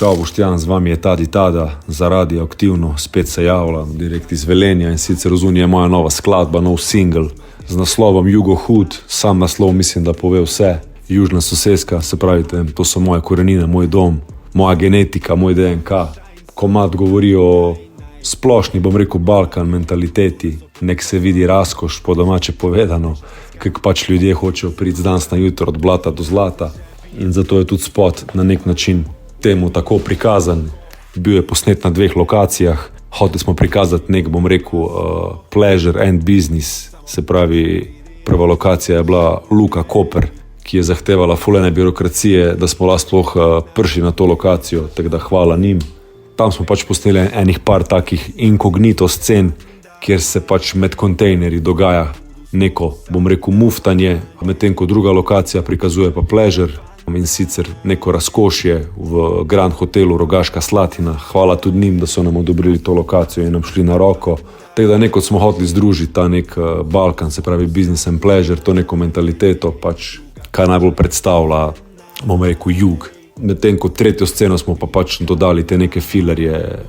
Čau Boštjan, z vami je Tadi Tada, za Radio Aktivno, spet se javljam, direkt iz Velenja in sicer zunaj je moja nova skladba, nov single z naslovom Jugo Hud. Sam naslov mislim, da pove vse. Južna soseska, se pravi, to so moje korenine, moj dom, moja genetika, moj DNK. Komad govori o splošni, bom rekel, Balkan mentaliteti, nek se vidi razkoš, po domače povedano, kak pač ljudje hočejo priti z danes na jutro od blata do zlata in zato je tudi spot na nek način temu tako prikazan. Bil je posnet na 2 lokacijah, hoteli smo prikazati nek, bom rekel, pleasure and business, se pravi, prva lokacija je bila Luka Koper, ki je zahtevala fulene birokracije, da smo sploh prišli na to lokacijo, tako da hvala njim. Tam smo pač posneli enih par takih inkognito scen, kjer se pač med kontejnerji dogaja neko, bom rekel, muftanje, medtem ko druga lokacija prikazuje pa pleasure in sicer neko razkošje v Grand Hotelu Rogaška Slatina. Hvala tudi njim, da so nam odobrili to lokacijo in nam šli na roko. Tako da neko smo hoteli združiti ta nek Balkan, se pravi business and pleasure, to neko mentaliteto, pač kaj najbolj predstavlja, bom rekel, jug. Medtem ko tretjo sceno smo pa pač dodali te neke filerje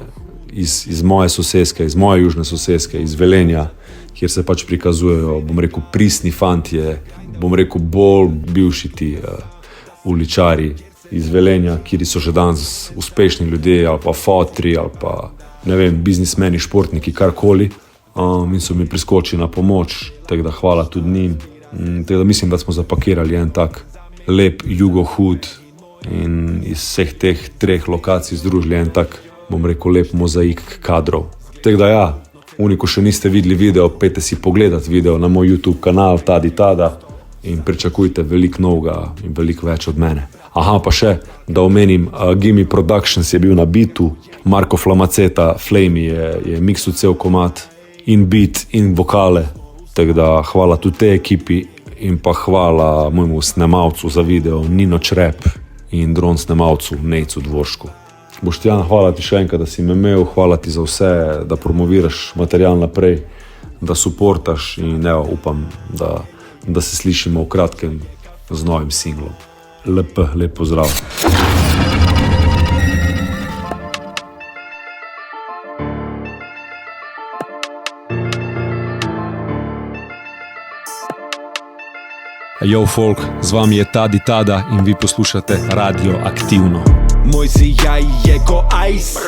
iz moje soseske, iz moje južne soseske, iz Velenja, kjer se pač prikazujejo, bom rekel, pristni fantje, bom rekel, bolj bivši ti uličari iz Velenja, kjer so že danes uspešni ljudje ali pa fotri ali pa, ne vem, biznismeni, športniki, karkoli, in so mi priskočili na pomoč, tako da hvala tudi njim. Tako da mislim, da smo zapakirali en tak lep Jugo Hud in iz vseh teh 3 lokacij združili en tak, bom rekel, lep mozaik kadrov. Tako da ja, ko še niste videli video, pejte si pogledati video na moj YouTube kanal Tadi Tada in pričakujte veliko novega in veliko več od mene. Aha, pa še, da omenim, Gimme Productions je bil na bitu, Marko Flamaceta, Flamey je miksu cel komad, in beat, in vokale, tako da hvala tudi tej ekipi in pa hvala mojemu snemalcu za video, Nino Črep, in dron snemalcu Nejcu Dvoršku. Boštjan, hvala ti še enkrat, da si me imel, hvala ti za vse, da promoviraš material naprej, da suportaš in evo, upam, da se slišimo v kratkem z novim singlom. Lep pozdrav. Yo folk, z vami je Tadi Tada in vi poslušate Radio Aktivno. Moj sijaj je ko ice,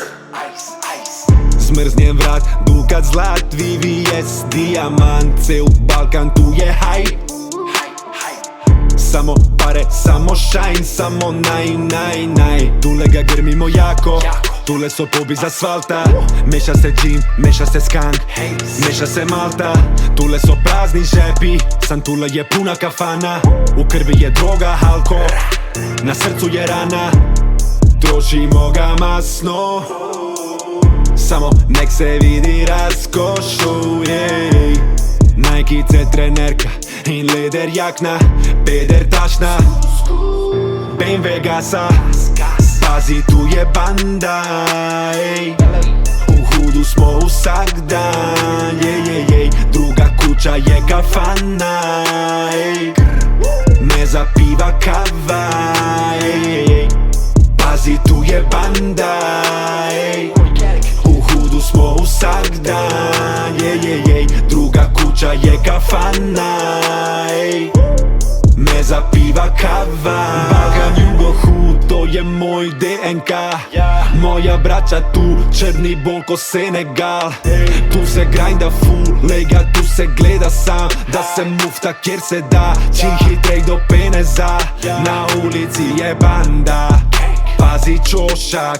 zmrznjen vrat, dukat zlat, VVS, diamant, cel Balkan tu je haj. Samo pare, samo shine, samo naj. Tule ga grmimo jako, tule so pobi z asfalta. Meša se džin, meša se skank, meša se malta. Tule so prazni žepi, sam tule je puna kafana. U krvi je droga, alko, na srcu je rana. Trošimo ga masno, samo nek se vidi razkošu, jej. Najkice trenerka in leder jakna, peder tašna, BMW gasa, pazi tu je banda, ej. U Hudu smo vsak dan, jej. Druga kuća je kafana, ej. Me zapiva kava, ej. Pazi tu je banda, ej. U Hudu smo vsak dan, jej. Druga kuća je kafana, ej. Me zapiva kava. Balkan, Jugo Hud, to je moj DNK. Moja braća tu, črni bol ko Senegal. Tu se grinda full, lega tu se gleda sam, da se mufta kjer se da, čim hitrej do peneza. Na ulici je banda, pazi čošak,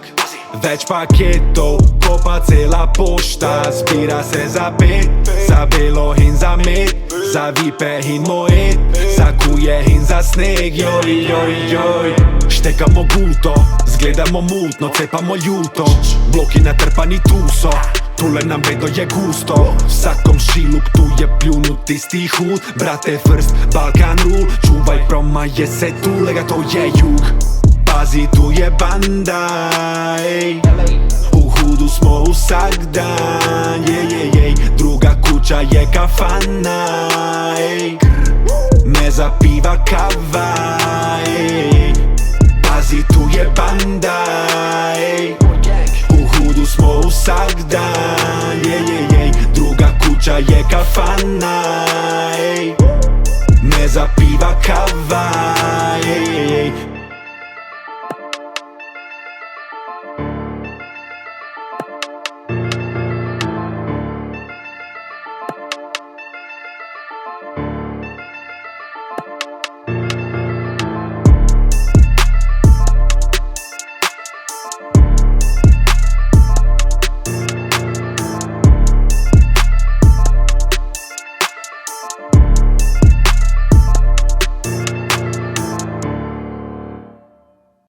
več paketov, kopa cela pošta. Zbira se za 5, za belo in za med, za vipe in moed, za kuje in za sneg, joj. Štekamo guto, zgledamo mutno, cepamo ljuto, bloki natrpani tu so, tule nam vedno je gusto. Vsakom šiluk tu je pljunut isti hud, brate first, Balkan rule, čuvaj promaje se tu, lega to je jug. Pazi tu je banda, ej. U Hudu smo vsak dan, jej. Druga kuća je kafana, ej. Me zapiva kava, ej. Pazi tu je banda, Ciccia je kafana, ej. Me zapiva kawa, ej, ej, ej.